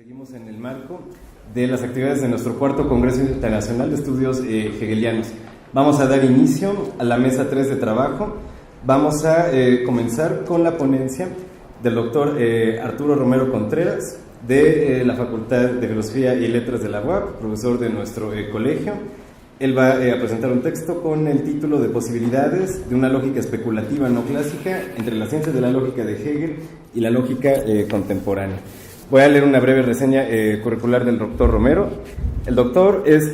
Seguimos en el marco de las actividades de nuestro cuarto Congreso Internacional de Estudios Hegelianos. Vamos a dar inicio a la mesa 3 de trabajo. Vamos a comenzar con la ponencia del doctor Arturo Romero Contreras, de la Facultad de Filosofía y Letras de la UAP, profesor de nuestro colegio. Él va a presentar un texto con el título de Posibilidades de una lógica especulativa no clásica entre la ciencia de la lógica de Hegel y la lógica contemporánea. Voy a leer una breve reseña curricular del doctor Romero. El doctor es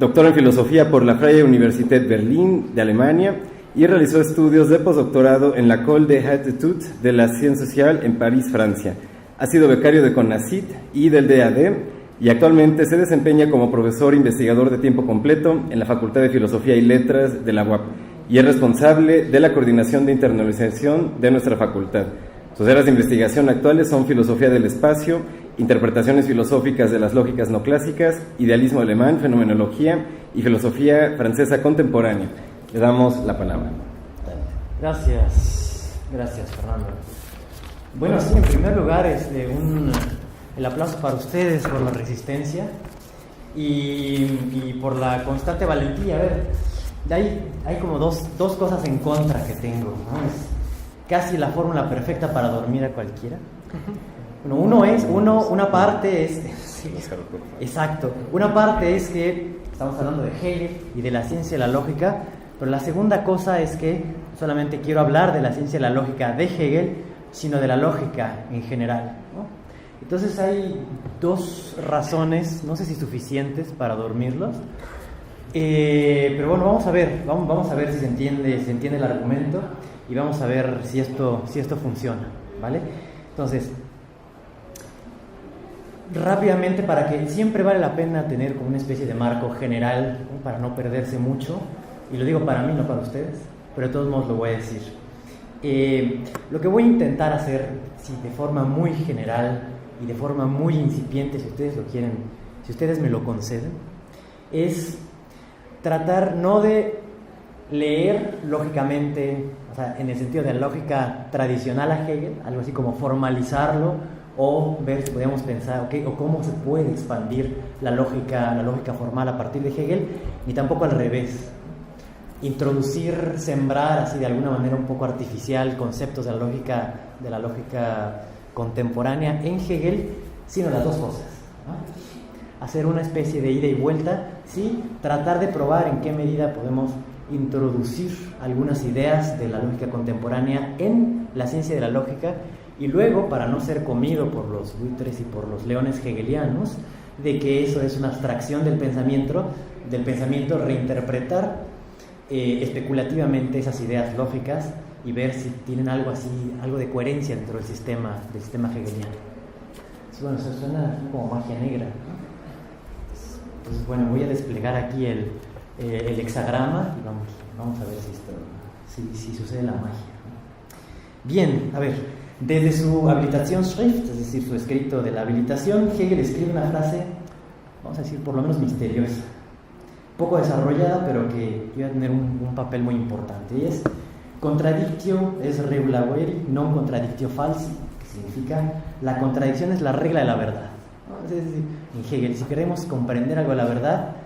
doctor en filosofía por la Freie Universität Berlin de Alemania y realizó estudios de postdoctorado en la École des Hautes Études de la Sciences Sociales en París, Francia. Ha sido becario de CONACYT y del DAD y actualmente se desempeña como profesor investigador de tiempo completo en la Facultad de Filosofía y Letras de la UAP y es responsable de la coordinación de internacionalización de nuestra facultad. Sus áreas de investigación actuales son filosofía del espacio, interpretaciones filosóficas de las lógicas no clásicas, idealismo alemán, fenomenología y filosofía francesa contemporánea. Le damos la palabra. Gracias, Fernando. Bueno, sí, en primer lugar, el aplauso para ustedes por la resistencia y por la constante valentía. A ver, hay como dos cosas en contra que tengo, ¿no? Es casi la fórmula perfecta para dormir a cualquiera. Bueno, una parte es... Sí, exacto. Una parte es que estamos hablando de Hegel y de la ciencia de la lógica, pero la segunda cosa es que solamente quiero hablar de la ciencia de la lógica de Hegel, sino de la lógica en general, ¿no? Entonces hay dos razones, no sé si suficientes para dormirlos, pero bueno, vamos a ver si se entiende el argumento y vamos a ver si esto funciona, ¿vale? Entonces, rápidamente, para que siempre vale la pena tener como una especie de marco general, ¿no? Para no perderse mucho, y lo digo para mí, no para ustedes, pero de todos modos lo voy a decir. Lo que voy a intentar hacer, de forma muy general y de forma muy incipiente, si ustedes lo quieren, si ustedes me lo conceden, es tratar no de leer lógicamente, o sea, en el sentido de la lógica tradicional a Hegel, algo así como formalizarlo, o ver si podemos pensar, o cómo se puede expandir la lógica formal a partir de Hegel, ni tampoco al revés. Introducir, sembrar así de alguna manera un poco artificial conceptos de la lógica contemporánea en Hegel, sino las dos cosas, ¿no? Hacer una especie de ida y vuelta, sí, tratar de probar en qué medida podemos introducir algunas ideas de la lógica contemporánea en la ciencia de la lógica, y luego, para no ser comido por los buitres y por los leones hegelianos, de que eso es una abstracción del pensamiento, reinterpretar especulativamente esas ideas lógicas y ver si tienen algo de coherencia dentro del sistema hegeliano. Bueno, eso suena como magia negra, ¿no? Entonces, bueno, voy a desplegar aquí el hexagrama y vamos a ver si sucede la magia. Bien, a ver, desde su Habilitationsschrift, es decir, su escrito de la habilitación, Hegel escribe una frase, vamos a decir, por lo menos misteriosa, poco desarrollada, pero que iba a tener un papel muy importante, y es: contradictio es regulaveri, non contradictio falsi, que significa la contradicción es la regla de la verdad, ¿no? Es decir, en Hegel, si queremos comprender algo de la verdad,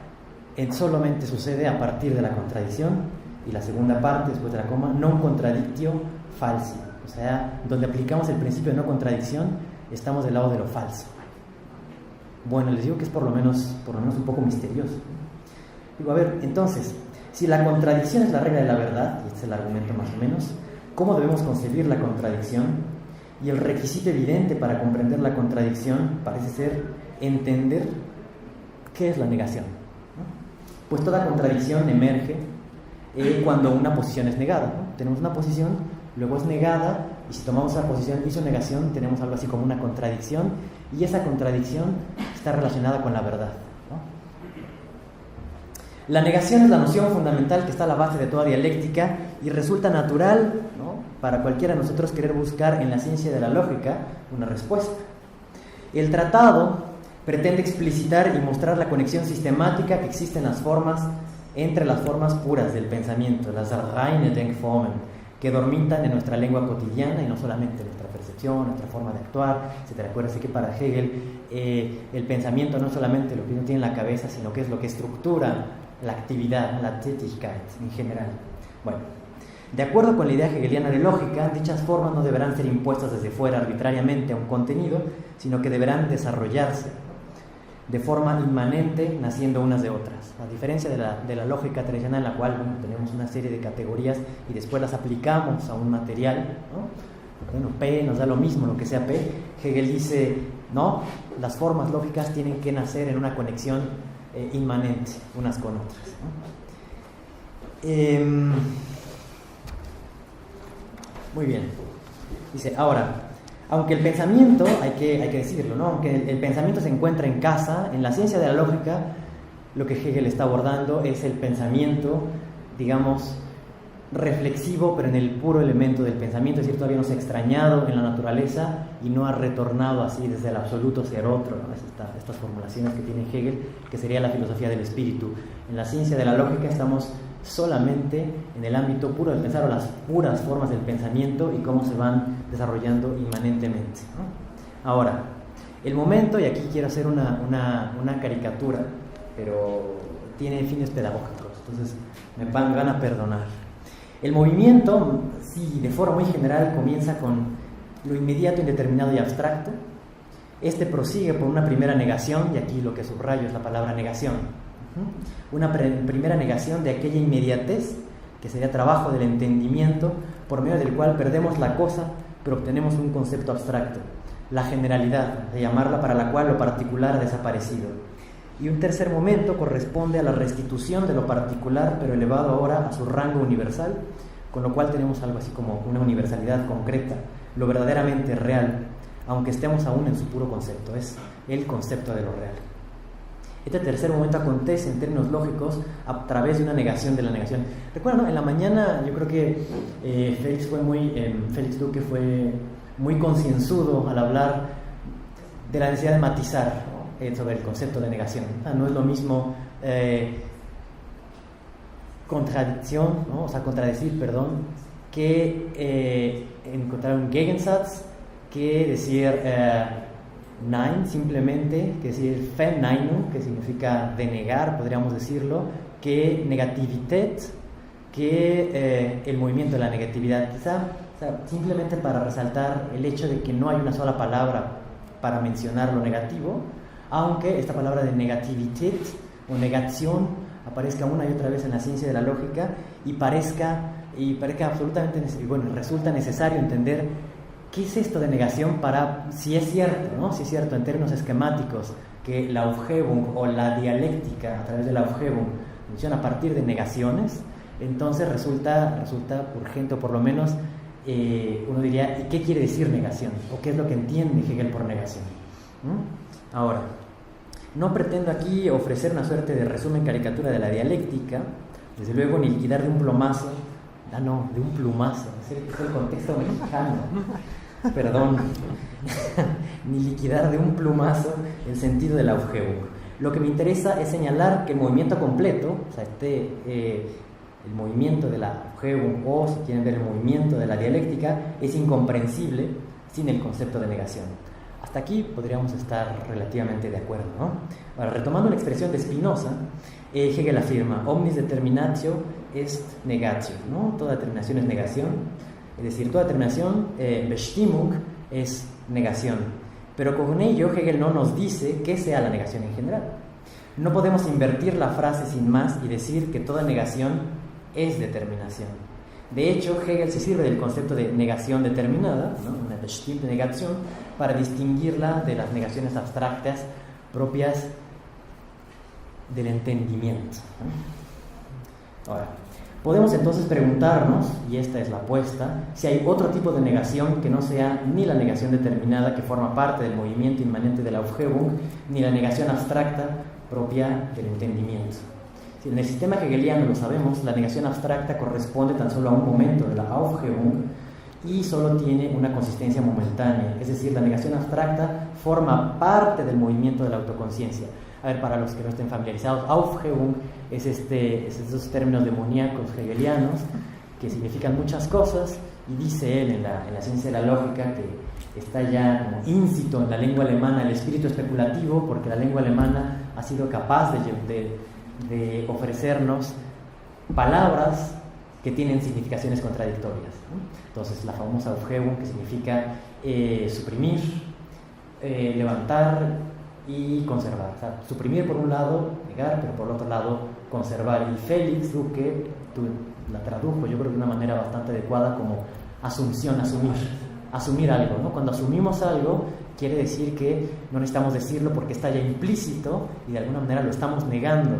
solamente sucede a partir de la contradicción, y la segunda parte, después de la coma, non contradictio falsi, o sea, donde aplicamos el principio de no contradicción, estamos del lado de lo falso. Bueno, les digo que es por lo menos un poco misterioso. Digo, a ver, entonces, si la contradicción es la regla de la verdad, y este es el argumento más o menos, ¿cómo debemos concebir la contradicción? Y el requisito evidente para comprender la contradicción parece ser entender qué es la negación, ¿no? Pues toda contradicción emerge cuando una posición es negada, ¿no? Tenemos una posición, luego es negada, y si tomamos esa posición y su negación, tenemos algo así como una contradicción, y esa contradicción está relacionada con la verdad, ¿no? La negación es la noción fundamental que está a la base de toda dialéctica y resulta natural, ¿no?, para cualquiera de nosotros querer buscar en la ciencia de la lógica una respuesta. El tratado pretende explicitar y mostrar la conexión sistemática que existe entre las formas puras del pensamiento, las reine Denkformen, que dormitan en nuestra lengua cotidiana y no solamente en nuestra percepción, nuestra forma de actuar, etc. Acuérdense que para Hegel el pensamiento no es solamente lo que uno tiene en la cabeza, sino que es lo que estructura la actividad, la Tätigkeit en general. Bueno, de acuerdo con la idea hegeliana de lógica, dichas formas no deberán ser impuestas desde fuera arbitrariamente a un contenido, sino que deberán desarrollarse de forma inmanente, naciendo unas de otras. A diferencia de la lógica tradicional, en la cual tenemos una serie de categorías y después las aplicamos a un material, ¿no? Bueno, P nos da lo mismo, lo que sea P. Hegel dice, no, las formas lógicas tienen que nacer en una conexión inmanente, unas con otras, ¿no? Muy bien. Dice, ahora, aunque el pensamiento, hay que decirlo, ¿no? Aunque el pensamiento se encuentra en casa, en la ciencia de la lógica, lo que Hegel está abordando es el pensamiento, digamos, reflexivo, pero en el puro elemento del pensamiento, es decir, todavía no se ha extrañado en la naturaleza y no ha retornado así desde el absoluto ser otro, ¿no? Estas formulaciones que tiene Hegel, que sería la filosofía del espíritu. En la ciencia de la lógica estamos solamente en el ámbito puro del pensar, o las puras formas del pensamiento y cómo se van desarrollando inmanentemente, ¿no? Ahora, el momento, y aquí quiero hacer una caricatura, pero tiene fines pedagógicos, entonces me van a perdonar. El movimiento, sí, de forma muy general, comienza con lo inmediato, indeterminado y abstracto. Este prosigue por una primera negación, y aquí lo que subrayo es la palabra negación. Una primera negación de aquella inmediatez, que sería trabajo del entendimiento, por medio del cual perdemos la cosa, pero obtenemos un concepto abstracto, la generalidad, de llamarla, para la cual lo particular ha desaparecido. Y un tercer momento corresponde a la restitución de lo particular, pero elevado ahora a su rango universal, con lo cual tenemos algo así como una universalidad concreta, lo verdaderamente real, aunque estemos aún en su puro concepto, es el concepto de lo real. Este tercer momento acontece en términos lógicos a través de una negación de la negación. Recuerdan, ¿no? En la mañana yo creo que Félix Duque fue muy concienzudo al hablar de la necesidad de matizar, ¿no? Sobre el concepto de negación. No es lo mismo contradicción, ¿no? O sea, contradecir, perdón, que encontrar un Gegensatz, que decir Nein, simplemente, que decir Verneinung, que significa denegar, podríamos decirlo, que Negativität, que el movimiento de la negatividad. Quizá, o sea, simplemente para resaltar el hecho de que no hay una sola palabra para mencionar lo negativo, aunque esta palabra de Negativität o negación aparezca una y otra vez en la ciencia de la lógica y parezca absolutamente, bueno, resulta necesario entender qué es esto de negación para, si es cierto, ¿no? Si es cierto en términos esquemáticos que la Aufhebung o la dialéctica a través de la Aufhebung funciona a partir de negaciones, entonces resulta urgente, o por lo menos uno diría, ¿y qué quiere decir negación? ¿O qué es lo que entiende Hegel por negación? Ahora, no pretendo aquí ofrecer una suerte de resumen caricatura de la dialéctica, desde luego ni liquidar de un plumazo, de un plumazo, es el contexto mexicano, perdón, ni liquidar de un plumazo el sentido de la Aufhebung. Lo que me interesa es señalar que el movimiento completo, o sea, el movimiento de la Aufhebung, o si quieren ver el movimiento de la dialéctica, es incomprensible sin el concepto de negación. Hasta aquí podríamos estar relativamente de acuerdo, ¿no? Ahora, retomando la expresión de Spinoza, Hegel afirma: omnis determinatio est negatio, ¿no? Toda determinación es negación, es decir, toda determinación, Bestimmung, es negación. Pero con ello Hegel no nos dice qué sea la negación en general. No podemos invertir la frase sin más y decir que toda negación es determinación. De hecho, Hegel se sirve del concepto de negación determinada, ¿no? Una bestimmte Negation, para distinguirla de las negaciones abstractas propias del entendimiento. Ahora, podemos entonces preguntarnos, y esta es la apuesta, si hay otro tipo de negación que no sea ni la negación determinada, que forma parte del movimiento inmanente de la Aufhebung, ni la negación abstracta propia del entendimiento. En el sistema hegeliano, lo sabemos, la negación abstracta corresponde tan solo a un momento de la Aufhebung y solo tiene una consistencia momentánea, es decir, la negación abstracta forma parte del movimiento de la autoconciencia. A ver, para los que no estén familiarizados, Aufhebung es esos términos demoníacos hegelianos que significan muchas cosas, y dice él en la ciencia de la lógica que está ya como íncito en la lengua alemana el espíritu especulativo, porque la lengua alemana ha sido capaz de ofrecernos palabras que tienen significaciones contradictorias, ¿no? Entonces la famosa Aufhebung, que significa suprimir, levantar y conservar. O sea, suprimir por un lado, negar, pero por otro lado conservar. Y Félix Ruque la tradujo, yo creo, de una manera bastante adecuada como asunción, asumir algo, ¿no? Cuando asumimos algo, quiere decir que no necesitamos decirlo porque está ya implícito y de alguna manera lo estamos negando.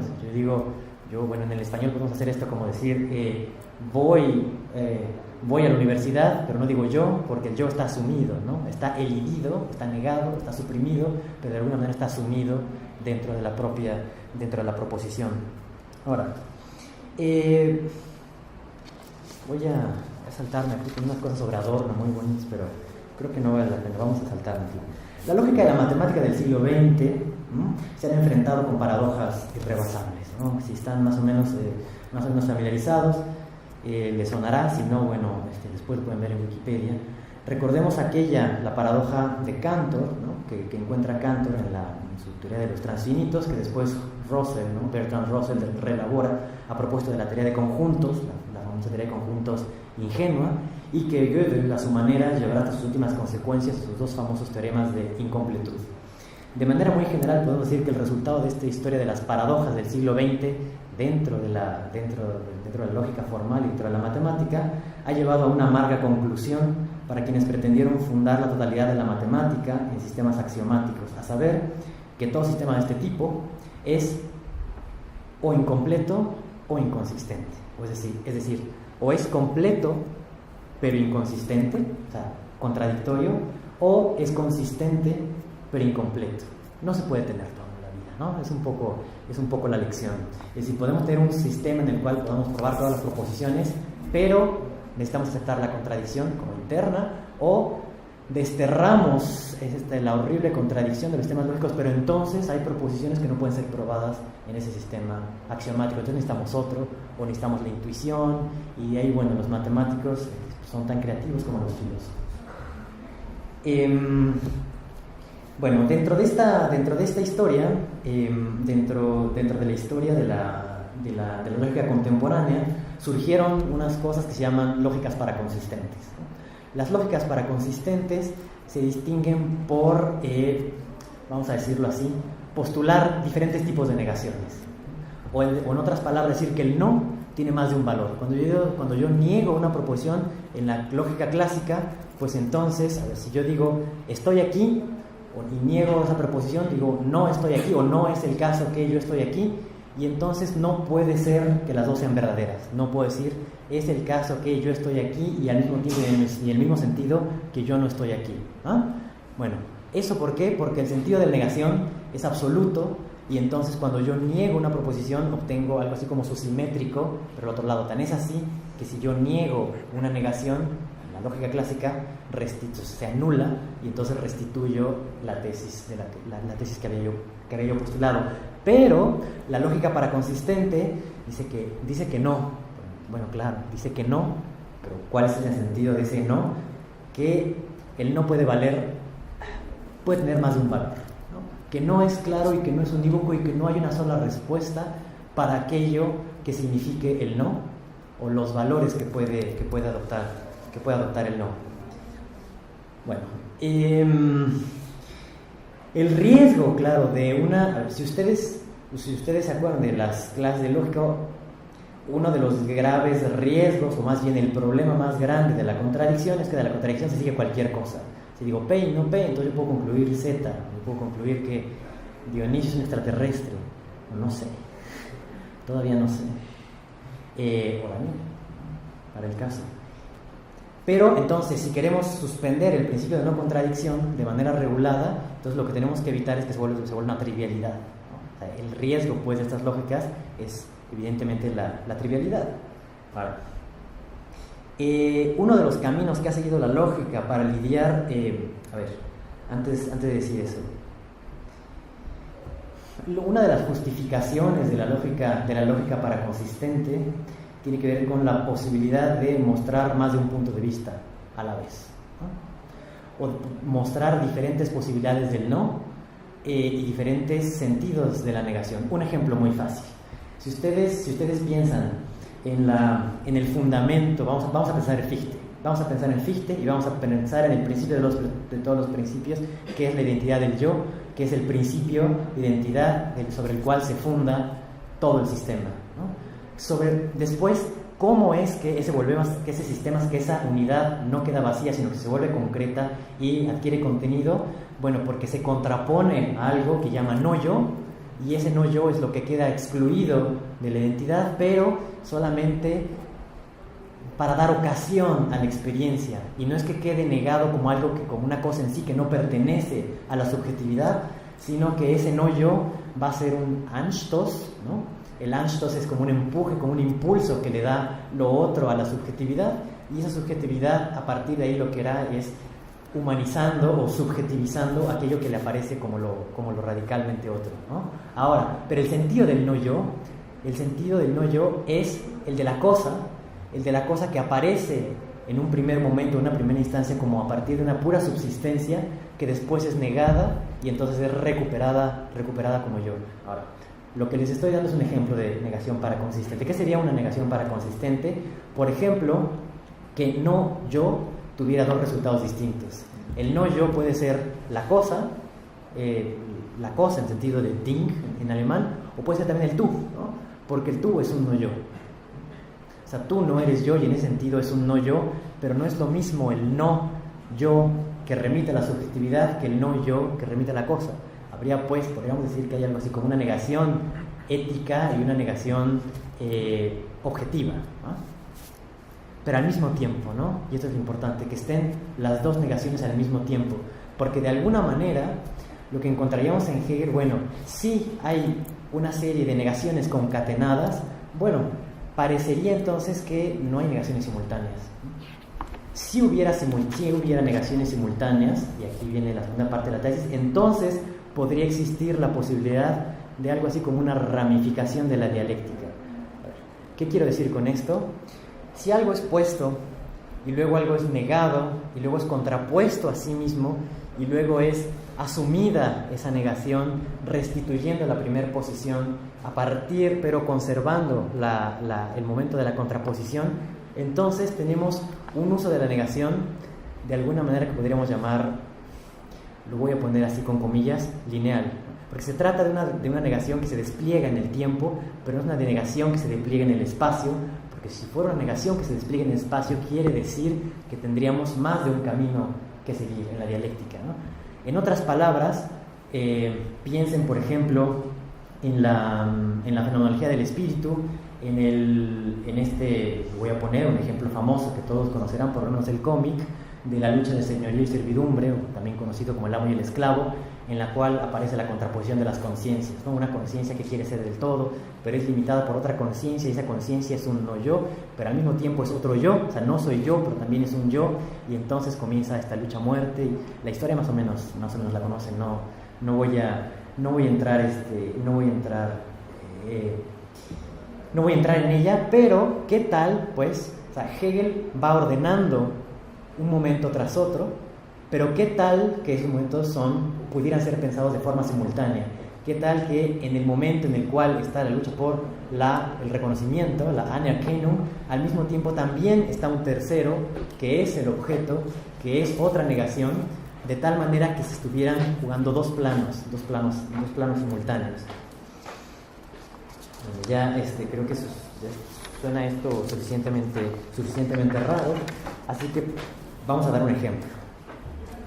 Bueno, en el español podemos hacer esto como decir, voy a la universidad, pero no digo yo, porque el yo está asumido, ¿no? Está elidido, está negado, está suprimido, pero de alguna manera está asumido dentro de la proposición. Ahora, voy a saltarme aquí con unas cosas sobre Adorno muy bonitas, pero creo que no vale la pena, vamos a saltarme aquí. La lógica de la matemática del siglo XX se han enfrentado con paradojas irrebasables, ¿no? Si están más o menos familiarizados, les sonará, si no, bueno, después lo pueden ver en Wikipedia. Recordemos la paradoja de Cantor, ¿no? que encuentra Cantor en su teoría de los transfinitos, que después Russell, ¿no? Bertrand Russell reelabora a propósito de la teoría de conjuntos, la famosa teoría de conjuntos ingenua, y que Gödel, a su manera, llevará hasta sus últimas consecuencias sus dos famosos teoremas de incompletud. De manera muy general podemos decir que el resultado de esta historia de las paradojas del siglo XX dentro de la lógica formal y dentro de la matemática ha llevado a una amarga conclusión para quienes pretendieron fundar la totalidad de la matemática en sistemas axiomáticos, a saber que todo sistema de este tipo es o incompleto o inconsistente, es decir, o es completo pero inconsistente, o sea, contradictorio, o es consistente pero incompleto. No se puede tener todo en la vida, ¿no? Es un poco la lección. Es decir, podemos tener un sistema en el cual podamos probar todas las proposiciones, pero necesitamos aceptar la contradicción como interna, o desterramos la horrible contradicción de los sistemas lógicos, pero entonces hay proposiciones que no pueden ser probadas en ese sistema axiomático. Entonces necesitamos otro, o necesitamos la intuición, y ahí, bueno, los matemáticos son tan creativos como los filósofos. Bueno, dentro de esta historia, dentro de la historia de la lógica contemporánea, surgieron unas cosas que se llaman lógicas paraconsistentes. Las lógicas paraconsistentes se distinguen por, vamos a decirlo así, postular diferentes tipos de negaciones. O en otras palabras, decir que el no tiene más de un valor. Cuando yo niego una proposición en la lógica clásica, pues entonces, a ver, si yo digo estoy aquí, y niego esa proposición, digo no estoy aquí, o no es el caso que yo estoy aquí, y entonces no puede ser que las dos sean verdaderas. No puedo decir es el caso que yo estoy aquí y al mismo tiempo y en el mismo sentido que yo no estoy aquí. Bueno, ¿eso por qué? Porque el sentido de negación es absoluto, y entonces cuando yo niego una proposición obtengo algo así como su simétrico, pero al otro lado. Tan es así que si yo niego una negación, en la lógica clásica se anula, y entonces restituyo la tesis que había yo postulado. Pero la lógica paraconsistente dice que no. Bueno, claro, dice que no, pero ¿cuál es el sentido de ese no? Que el no puede tener más de un valor, ¿no? Que no es claro y que no es unívoco y que no hay una sola respuesta para aquello que signifique el no, o los valores que puede adoptar el no. Bueno, el riesgo, claro, si ustedes se acuerdan de las clases de lógica, uno de los graves riesgos, o más bien el problema más grande de la contradicción, es que de la contradicción se sigue cualquier cosa. Si digo P y no P, entonces yo puedo concluir Z, yo puedo concluir que Dionisio es un extraterrestre, no sé, todavía no sé, o Daniel, para el caso. Pero entonces, si queremos suspender el principio de no contradicción de manera regulada, entonces lo que tenemos que evitar es que se vuelva una trivialidad, ¿no? O sea, el riesgo, pues, de estas lógicas es evidentemente la trivialidad. Ahora, uno de los caminos que ha seguido la lógica para lidiar, antes de decir eso, una de las justificaciones de la lógica paraconsistente tiene que ver con la posibilidad de mostrar más de un punto de vista a la vez, ¿no? O mostrar diferentes posibilidades del no y diferentes sentidos de la negación. Un ejemplo muy fácil. Si ustedes piensan en el fundamento, vamos a pensar en Fichte. Vamos a pensar en Fichte y vamos a pensar en el principio de todos los principios, que es la identidad del yo, que es el principio de identidad sobre el cual se funda todo el sistema, ¿no? Después, ¿cómo es que ese sistema, que esa unidad no queda vacía, sino que se vuelve concreta y adquiere contenido? Bueno, porque se contrapone a algo que llama no yo, y ese no yo es lo que queda excluido de la identidad, pero solamente para dar ocasión a la experiencia, y no es que quede negado como algo como una cosa en sí que no pertenece a la subjetividad, sino que ese no yo va a ser un Anstoß, ¿no? El Anstoß es como un empuje, como un impulso que le da lo otro a la subjetividad, y esa subjetividad a partir de ahí lo que hará es humanizando o subjetivizando aquello que le aparece como lo radicalmente otro, ¿no? Ahora, pero el sentido del no yo es el de la cosa que aparece en un primer momento, en una primera instancia, como a partir de una pura subsistencia que después es negada y entonces es recuperada como yo. Ahora, lo que les estoy dando es un ejemplo de negación paraconsistente. ¿Qué sería una negación paraconsistente? Por ejemplo, que no yo tuviera dos resultados distintos. El no yo puede ser la cosa en sentido de Ding en alemán, o puede ser también el tú, ¿no? Porque el tú es un no yo. O sea, tú no eres yo y en ese sentido es un no yo, pero no es lo mismo el no yo que remite a la subjetividad que el no yo que remite a la cosa. Habría, pues, podríamos decir que hay algo así como una negación ética y una negación objetiva, ¿no? Pero al mismo tiempo, ¿no? Y esto es lo importante, que estén las dos negaciones al mismo tiempo, porque de alguna manera lo que encontraríamos en Hegel, bueno, si hay una serie de negaciones concatenadas, bueno, parecería entonces que no hay negaciones simultáneas. Si hubiera negaciones simultáneas, y aquí viene la segunda parte de la tesis, entonces podría existir la posibilidad de algo así como una ramificación de la dialéctica. A ver, ¿qué quiero decir con esto? Si algo es puesto, y luego algo es negado, y luego es contrapuesto a sí mismo, y luego es asumida esa negación, restituyendo la primera posición a partir, pero conservando el momento de la contraposición, entonces tenemos un uso de la negación, de alguna manera que podríamos llamar, lo voy a poner así con comillas, lineal, porque se trata de una negación que se despliega en el tiempo, pero no es una negación que se despliega en el espacio, porque si fuera una negación que se despliega en el espacio, quiere decir que tendríamos más de un camino que seguir en la dialéctica, ¿no? En otras palabras, piensen, por ejemplo, en la fenomenología del espíritu, voy a poner un ejemplo famoso que todos conocerán, por lo menos el cómic, de la lucha de señorío y servidumbre, o también conocido como el amo y el esclavo, en la cual aparece la contraposición de las conciencias, ¿no? Una conciencia que quiere ser del todo, pero es limitada por otra conciencia, y esa conciencia es un no yo, pero al mismo tiempo es otro yo, o sea, no soy yo, pero también es un yo, y entonces comienza esta lucha a muerte, y la historia más o menos la conocen, no voy a entrar en ella, pero ¿qué tal? Pues, o sea, Hegel va ordenando un momento tras otro, pero ¿qué tal que esos momentos pudieran ser pensados de forma simultánea? ¿Qué tal que en el momento en el cual está la lucha por el reconocimiento, la Anerkennung, al mismo tiempo también está un tercero, que es el objeto, que es otra negación, de tal manera que se estuvieran jugando dos planos simultáneos? Ya creo que suena esto suficientemente raro, así que vamos a dar un ejemplo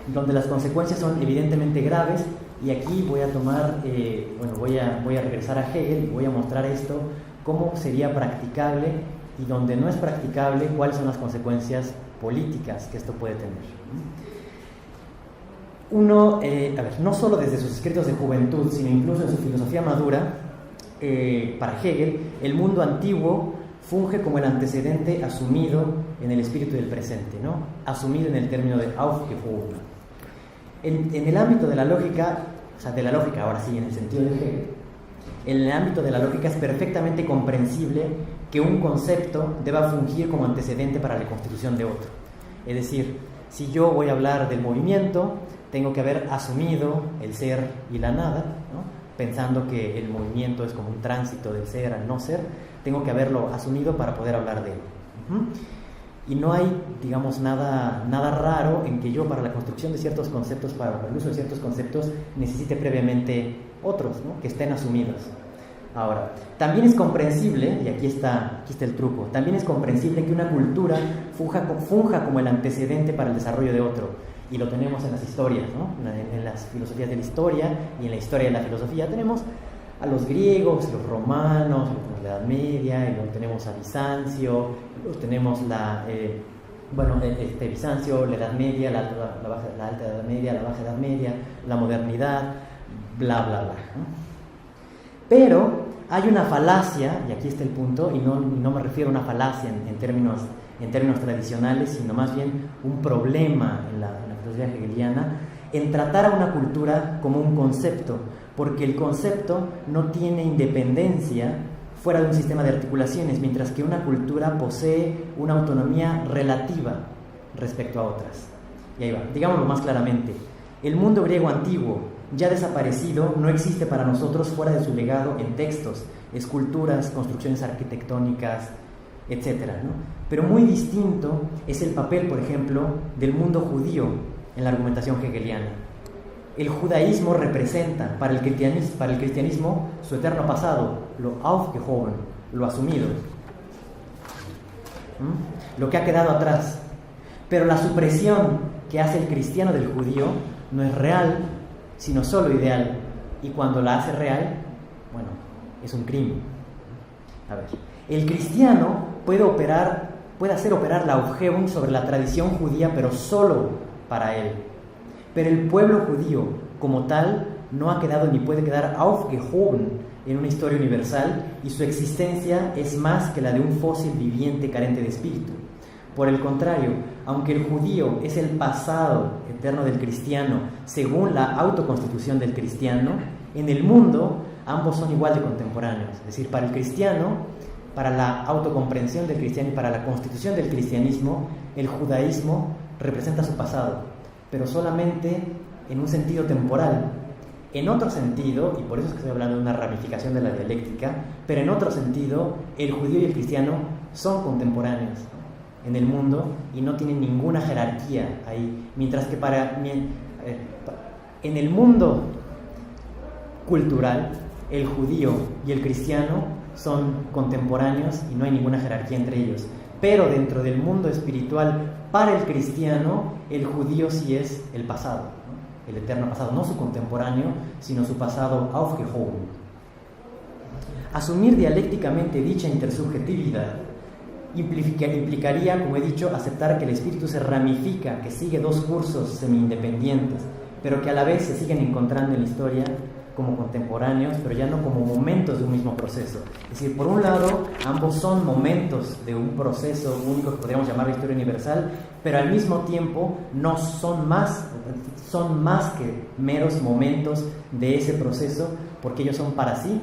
donde las consecuencias son evidentemente graves, y aquí voy a tomar, voy a regresar a Hegel y voy a mostrar esto, cómo sería practicable, y donde no es practicable, cuáles son las consecuencias políticas que esto puede tener. Uno, no solo desde sus escritos de juventud, sino incluso en su filosofía madura, para Hegel, el mundo antiguo funge como el antecedente asumido en el espíritu del presente, ¿no? Asumido en el término de aufgehoben. En el ámbito de la lógica, ahora sí, en el sentido de Hegel, en el ámbito de la lógica es perfectamente comprensible que un concepto deba fungir como antecedente para la constitución de otro. Es decir, si yo voy a hablar del movimiento, tengo que haber asumido el ser y la nada, ¿no? Pensando que el movimiento es como un tránsito del ser al no ser, tengo que haberlo asumido para poder hablar de él. Y no hay, digamos, nada raro en que yo, para la construcción de ciertos conceptos, para el uso de ciertos conceptos, necesite previamente otros, ¿no? Que estén asumidos. Ahora, también es comprensible, y aquí está el truco, también es comprensible que una cultura funja como el antecedente para el desarrollo de otro. Y lo tenemos en las historias, ¿no? En las filosofías de la historia y en la historia de la filosofía. Tenemos a los griegos, los romanos, la Edad Media, y luego tenemos a Bizancio, luego tenemos Bizancio, la Edad Media, la Alta Edad Media, la Baja Edad Media, la modernidad, bla, bla, bla, ¿no? Pero hay una falacia, y aquí está el punto, y no me refiero a una falacia en términos tradicionales, sino más bien un problema en la filosofía hegeliana, en tratar a una cultura como un concepto, porque el concepto no tiene independencia fuera de un sistema de articulaciones, mientras que una cultura posee una autonomía relativa respecto a otras. Y ahí va, digámoslo más claramente. El mundo griego antiguo, ya desaparecido, no existe para nosotros fuera de su legado en textos, esculturas, construcciones arquitectónicas, etc., ¿no? Pero muy distinto es el papel, por ejemplo, del mundo judío en la argumentación hegeliana. El judaísmo representa para el cristianismo su eterno pasado, lo aufgehoben, lo asumido, lo que ha quedado atrás. Pero la supresión que hace el cristiano del judío no es real, sino solo ideal. Y cuando la hace real, bueno, es un crimen. A ver, el cristiano puede hacer operar la Aufhebung sobre la tradición judía, pero solo para él. Pero el pueblo judío, como tal, no ha quedado ni puede quedar aufgehoben en una historia universal, y su existencia es más que la de un fósil viviente carente de espíritu. Por el contrario, aunque el judío es el pasado eterno del cristiano, según la autoconstitución del cristiano, en el mundo ambos son igual de contemporáneos. Es decir, para el cristiano, para la autocomprensión del cristiano y para la constitución del cristianismo, el judaísmo representa su pasado, pero solamente en un sentido temporal. En otro sentido, y por eso es que estoy hablando de una ramificación de la dialéctica, pero en otro sentido, el judío y el cristiano son contemporáneos en el mundo y no tienen ninguna jerarquía ahí, mientras que en el mundo cultural, el judío y el cristiano son contemporáneos y no hay ninguna jerarquía entre ellos. Pero dentro del mundo espiritual, para el cristiano, el judío sí es el pasado, ¿no? El eterno pasado, no su contemporáneo, sino su pasado aufgehoben. Asumir dialécticamente dicha intersubjetividad implicaría, como he dicho, aceptar que el espíritu se ramifica, que sigue dos cursos semi-independientes, pero que a la vez se siguen encontrando en la historia como contemporáneos, pero ya no como momentos de un mismo proceso. Es decir, por un lado, ambos son momentos de un proceso único que podríamos llamar la historia universal, pero al mismo tiempo no son más que meros momentos de ese proceso, porque ellos son para sí,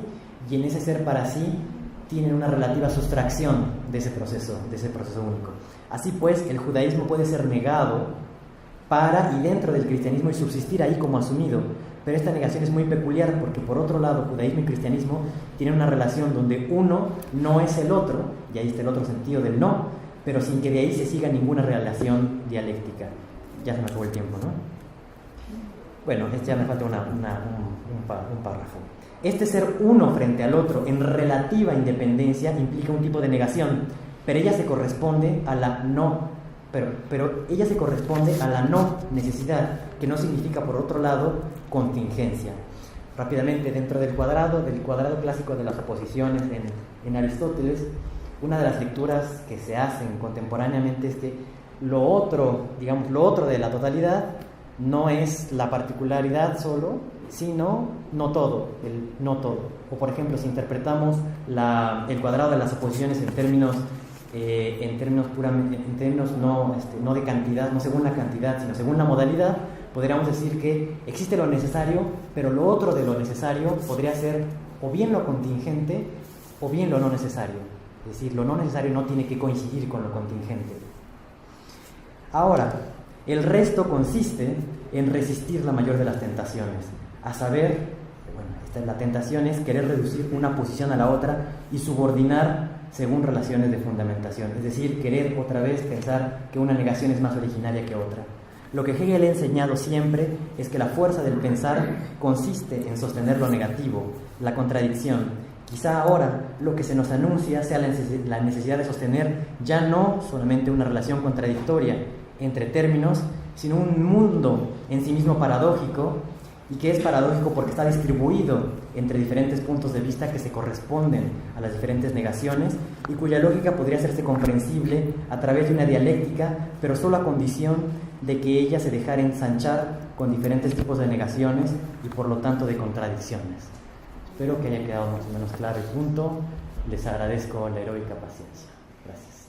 y en ese ser para sí tienen una relativa sustracción de ese proceso único. Así pues, el judaísmo puede ser negado para y dentro del cristianismo y subsistir ahí como asumido, pero esta negación es muy peculiar porque, por otro lado, judaísmo y cristianismo tienen una relación donde uno no es el otro, y ahí está el otro sentido del no, pero sin que de ahí se siga ninguna relación dialéctica. Ya se me acabó el tiempo, ¿no? Bueno, ya me falta un párrafo. Este ser uno frente al otro en relativa independencia implica un tipo de negación, pero ella se corresponde a la no necesidad, que no significa, por otro lado, contingencia. Rápidamente, dentro del cuadrado clásico de las oposiciones en Aristóteles, una de las lecturas que se hacen contemporáneamente es que lo otro de la totalidad no es la particularidad solo, sino no todo, el no todo. O por ejemplo, si interpretamos el cuadrado de las oposiciones en términos no de cantidad, no según la cantidad, sino según la modalidad, podríamos decir que existe lo necesario, pero lo otro de lo necesario podría ser o bien lo contingente o bien lo no necesario. Es decir, lo no necesario no tiene que coincidir con lo contingente. Ahora, el resto consiste en resistir la mayor de las tentaciones, a saber, la tentación es querer reducir una posición a la otra y subordinar según relaciones de fundamentación, es decir, querer otra vez pensar que una negación es más originaria que otra. Lo que Hegel ha enseñado siempre es que la fuerza del pensar consiste en sostener lo negativo, la contradicción. Quizá ahora lo que se nos anuncia sea la necesidad de sostener ya no solamente una relación contradictoria entre términos, sino un mundo en sí mismo paradójico, y que es paradójico porque está distribuido entre diferentes puntos de vista que se corresponden a las diferentes negaciones y cuya lógica podría hacerse comprensible a través de una dialéctica, pero solo a condición de que ella se dejara ensanchar con diferentes tipos de negaciones y por lo tanto de contradicciones. Espero que haya quedado más o menos claro el punto. Les agradezco la heroica paciencia. Gracias.